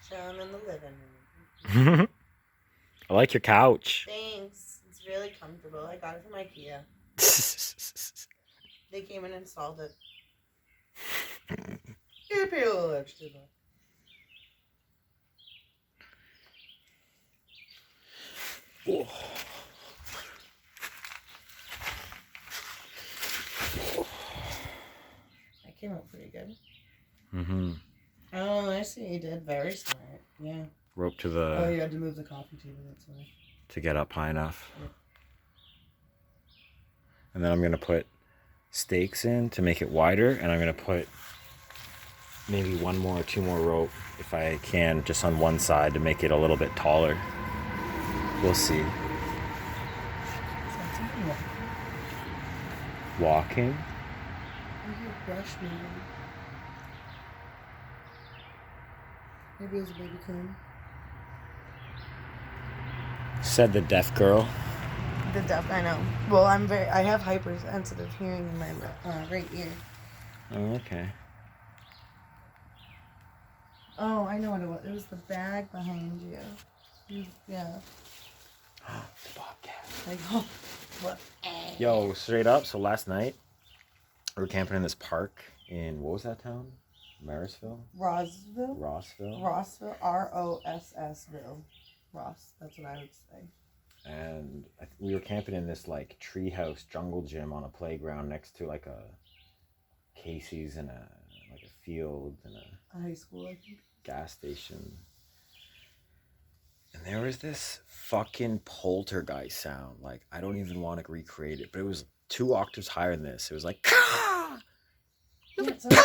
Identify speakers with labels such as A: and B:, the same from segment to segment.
A: Chilling in the living room.
B: I like your couch.
A: Thanks. It's really comfortable. I got it from IKEA. They came and installed it. You paid a little extra though.
B: Oh.
A: That came out pretty good.
B: Mm-hmm.
A: Oh, I see. You did. Very smart. Yeah.
B: Rope to the...
A: Oh, you had to move the coffee table. That's why.
B: To get up high enough.
A: Yep.
B: And then I'm going to put stakes in to make it wider. And I'm going to put maybe one more or two more rope, if I can, just on one side to make it a little bit taller. We'll see. Walking.
A: Brush maybe. Maybe it was a baby comb.
B: Said the deaf girl.
A: The deaf, I know. Well, I have hypersensitive hearing in my right ear.
B: Oh, okay.
A: Oh, I know what it was. It was the bag behind you. Yeah.
B: The bobcat.
A: Like, oh, what?
B: Yo, straight up. So last night, we were camping in this park in, what was that town? Marysville?
A: Rossville?
B: Rossville.
A: Rossville. Rossville. Ross. That's what I would say.
B: And we were camping in this like treehouse jungle gym on a playground next to like a Casey's and a field and
A: a high school, I think.
B: Gas station. And there was this fucking poltergeist sound. Like, I don't even want to recreate it, but it was 2 octaves higher than this. It was like, Kah! It was like,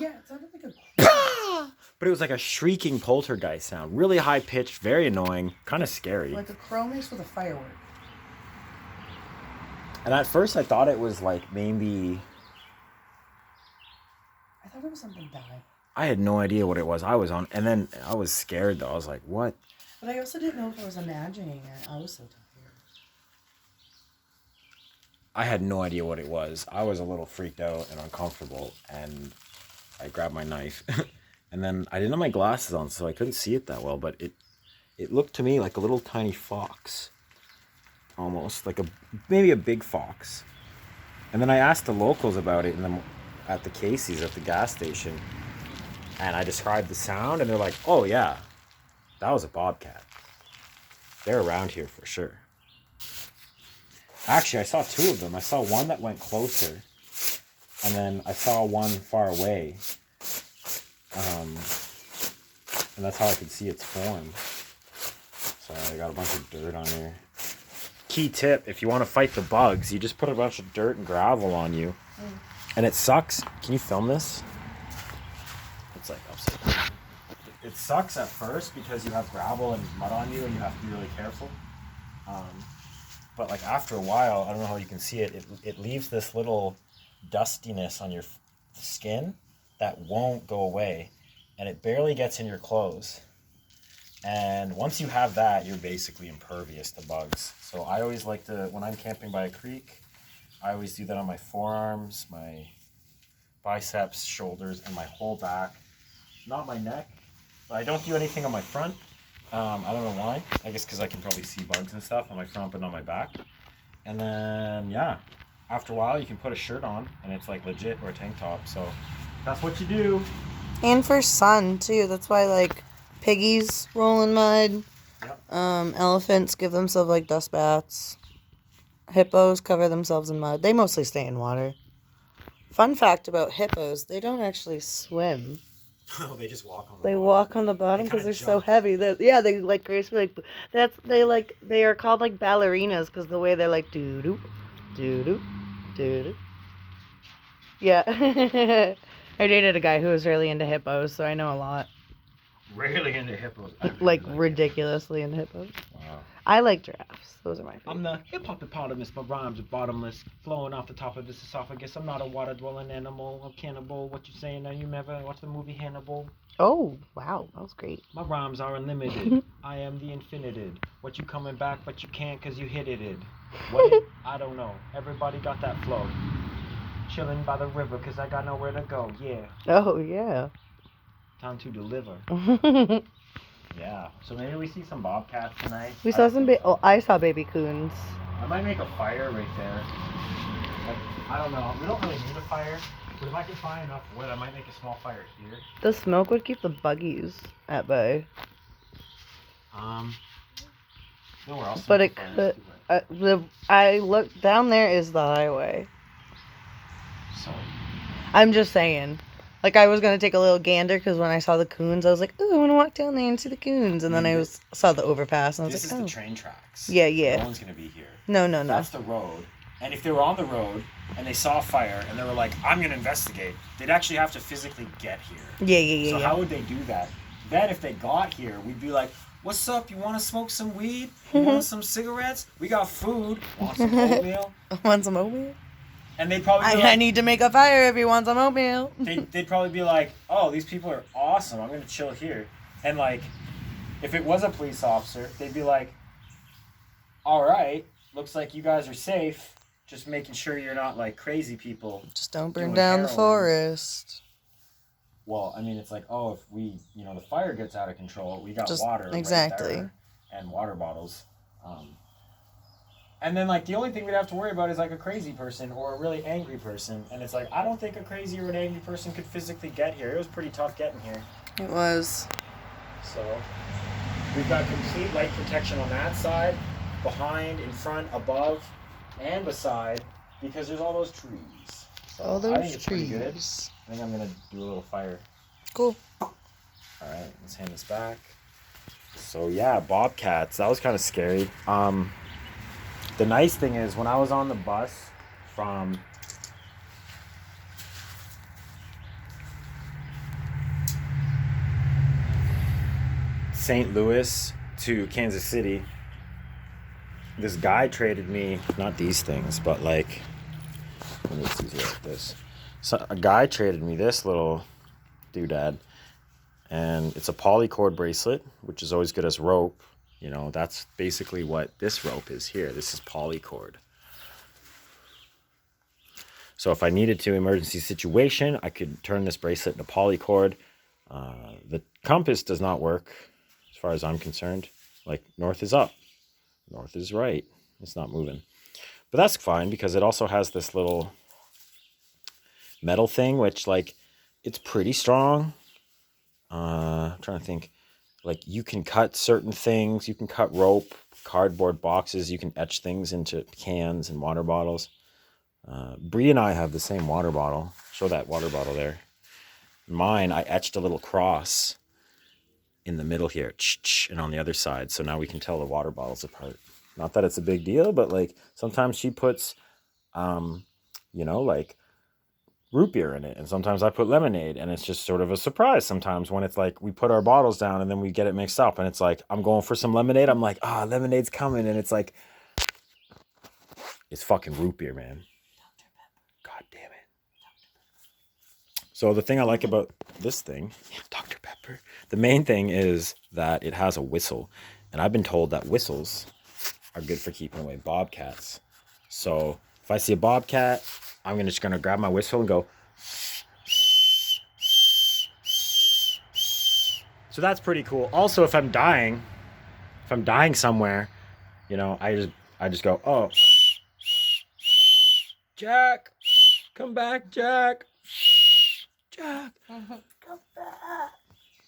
A: it sounded like a crow.
B: But it was like a shrieking poltergeist sound. Really high pitched, very annoying, kind of scary.
A: Like a crow mixed with a firework.
B: And at first I thought it was like maybe...
A: I thought it was something dying.
B: I had no idea what it was. And then I was scared though. I was like, what?
A: But I also didn't know if I was imagining it. I was so tired.
B: I had no idea what it was. I was a little freaked out and uncomfortable, and I grabbed my knife. And then I didn't have my glasses on, so I couldn't see it that well, but it looked to me like a little tiny fox. Almost like maybe a big fox. And then I asked the locals about it at the Casey's at the gas station, and I described the sound, and they're like, oh yeah, that was a bobcat. They're around here for sure. Actually, I saw 2 of them. I saw one that went closer, and then I saw one far away. And that's how I could see its form. So I got a bunch of dirt on here. Key tip, if you want to fight the bugs, you just put a bunch of dirt and gravel on you. And it sucks. Can you film this? It's like upside down. It sucks at first because you have gravel and mud on you and you have to be really careful. But like after a while, I don't know how you can see it, it leaves this little dustiness on your skin that won't go away. And it barely gets in your clothes. And once you have that, you're basically impervious to bugs. So I always like to, when I'm camping by a creek, I always do that on my forearms, my biceps, shoulders, and my whole back. Not my neck, but I don't do anything on my front. I don't know why. I guess because I can probably see bugs and stuff on my front, but not my back. And then, yeah, after a while, you can put a shirt on, and it's like legit, or a tank top. So that's what you do.
A: And for sun, too. That's why, like, piggies roll in mud.
B: Yep.
A: Elephants give themselves, like, dust baths. Hippos cover themselves in mud. They mostly stay in water. Fun fact about hippos, they don't actually swim.
B: Oh, they just walk on the
A: They
B: bottom.
A: walk on the bottom
B: They
A: because
B: kinda
A: they're so
B: jump.
A: heavy. Yeah, they like gracefully they are called like ballerinas because the way they're like doo doo doo doo doo doo. Yeah, I dated a guy who was really into hippos, so I know a lot.
B: Really into hippos. I really
A: Like
B: it.
A: ridiculously into hippos.
B: Wow.
A: I like giraffes. Those are my favorite.
B: I'm the hippopotamus. My rhymes are bottomless, flowing off the top of this esophagus. I'm not a water-dwelling animal, a cannibal. What you saying? Now you never watched the movie Hannibal?
A: Oh wow, that was great.
B: My rhymes are unlimited. I am the infinited. What you coming back, but you can't cause you hit it. What? I don't know. Everybody got that flow. Chilling by the river cause I got nowhere to go. Yeah.
A: Oh yeah.
B: Time to deliver. Yeah. So maybe we see some bobcats tonight.
A: We
B: I
A: saw
B: don't
A: some.
B: think so.
A: I saw baby coons.
B: I might make a fire right there. Like, I don't know. We don't really need a fire. But if I can find enough wood, I might make a small fire here.
A: The smoke would keep the buggies at bay.
B: Nowhere else.
A: But it could. I looked down there is the highway.
B: So.
A: I'm just saying. Like I was gonna take a little gander because when I saw the coons, I was like, "Ooh, I want to walk down there and see the coons." And then I saw the overpass, and I was
B: This is
A: like, "Oh,
B: the train tracks.
A: yeah, yeah."
B: No one's gonna be here.
A: No.
B: That's the road. And if they were on the road and they saw a fire and they were like, "I'm gonna investigate," they'd actually have to physically get here.
A: Yeah.
B: So how would they do that? Then if they got here, we'd be like, "What's up? You want to smoke some weed? You want some cigarettes? We got food. Want some oatmeal?"
A: Want some oatmeal?
B: And they'd probably be
A: I
B: like,
A: need to make a fire if you want some oatmeal.
B: they'd probably be like, "Oh, these people are awesome. I'm gonna chill here." And like, if it was a police officer, they'd be like, "All right, looks like you guys are safe. Just making sure you're not like crazy people."
A: Just don't burn
B: Doing
A: down the
B: heroin.
A: forest.
B: Well, I mean, it's like, oh, if we, the fire gets out of control, we got
A: Just
B: water
A: exactly.
B: right there and water bottles. And then, like, the only thing we'd have to worry about is, like, a crazy person or a really angry person. And it's like, I don't think a crazy or an angry person could physically get here. It was pretty tough getting here.
A: It was.
B: So, we've got complete light protection on that side, behind, in front, above, and beside, because there's all those trees. So
A: All
B: I
A: those
B: think it's pretty good.
A: trees.
B: I think I'm going to do a little fire.
A: Cool.
B: All right, let's hand this back. So yeah, bobcats. That was kind of scary. The nice thing is when I was on the bus from St. Louis to Kansas City, this guy traded me, not these things, but like, let me see here like this. So a guy traded me this little doodad. And it's a polycord bracelet, which is always good as rope. That's basically what this rope is here. This is polycord. So if I needed to emergency situation, I could turn this bracelet into polycord. The compass does not work as far as I'm concerned. Like north is up, north is right. It's not moving. But that's fine because it also has this little metal thing, which like it's pretty strong. I'm trying to think, like you can cut certain things, you can cut rope, cardboard boxes, you can etch things into cans and water bottles. Bree and I have the same water bottle. Show that water bottle there. Mine, I etched a little cross in the middle here, and on the other side, so now we can tell the water bottles apart. Not that it's a big deal, but like sometimes she puts, like root beer in it, and sometimes I put lemonade, and it's just sort of a surprise sometimes when it's like we put our bottles down and then we get it mixed up, and it's like I'm going for some lemonade, I'm like, lemonade's coming, and it's like it's fucking root beer, man. God damn it. So the thing I like about this thing, Dr. Pepper, the main thing is that it has a whistle, and I've been told that whistles are good for keeping away bobcats. So If I see a bobcat, I'm just gonna grab my whistle and go. So that's pretty cool. Also, if I'm dying somewhere, you know, I just go, oh, Jack, come back, Jack, Jack.
A: Come back.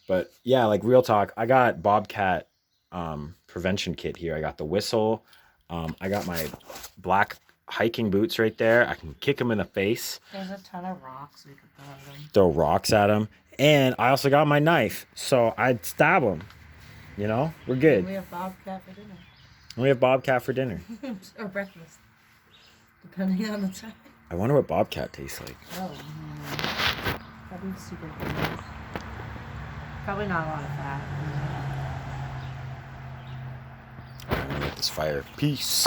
B: But yeah, like real talk, I got bobcat prevention kit here. I got the whistle. I got my black hiking boots right there. I can kick them in the face.
A: There's a ton of rocks we could throw at them.
B: Throw rocks at them. And I also got my knife, so I'd stab them. You know, we're good.
A: We have bobcat for dinner.
B: We have bobcat for dinner.
A: Or breakfast. Depending on the time.
B: I wonder what bobcat tastes like.
A: Oh, probably super good. Probably not a lot of fat.
B: I'm gonna make this fire. Peace.